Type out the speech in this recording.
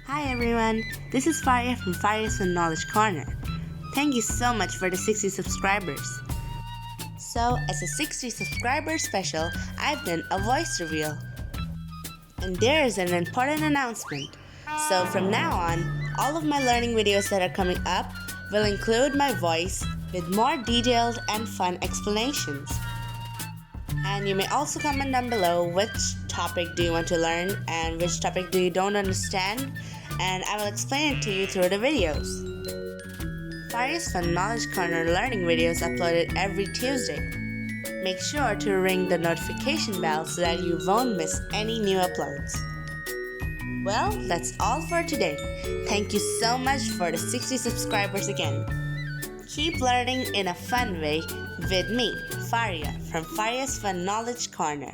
Hi everyone, this is Faria from FAARIA'S Knowledge Corner. Thank you so much for the 60 subscribers. So, as a 60 subscriber special, I've done a voice reveal. And there is an important announcement. So from now on, all of my learning videos that are coming up will include my voice with more detailed and fun explanations. And you may also comment down below which topic do you want to learn and which topic do you don't understand, and I will explain it to you through the videos. FAARIA'S Fun Knowledge Corner learning videos uploaded every Tuesday. Make sure to ring the notification bell so that you won't miss any new uploads. Well, that's all for today. Thank you so much for the 60 subscribers again. Keep learning in a fun way with me, Faaria, from FAARIA'S Fun Knowledge Corner.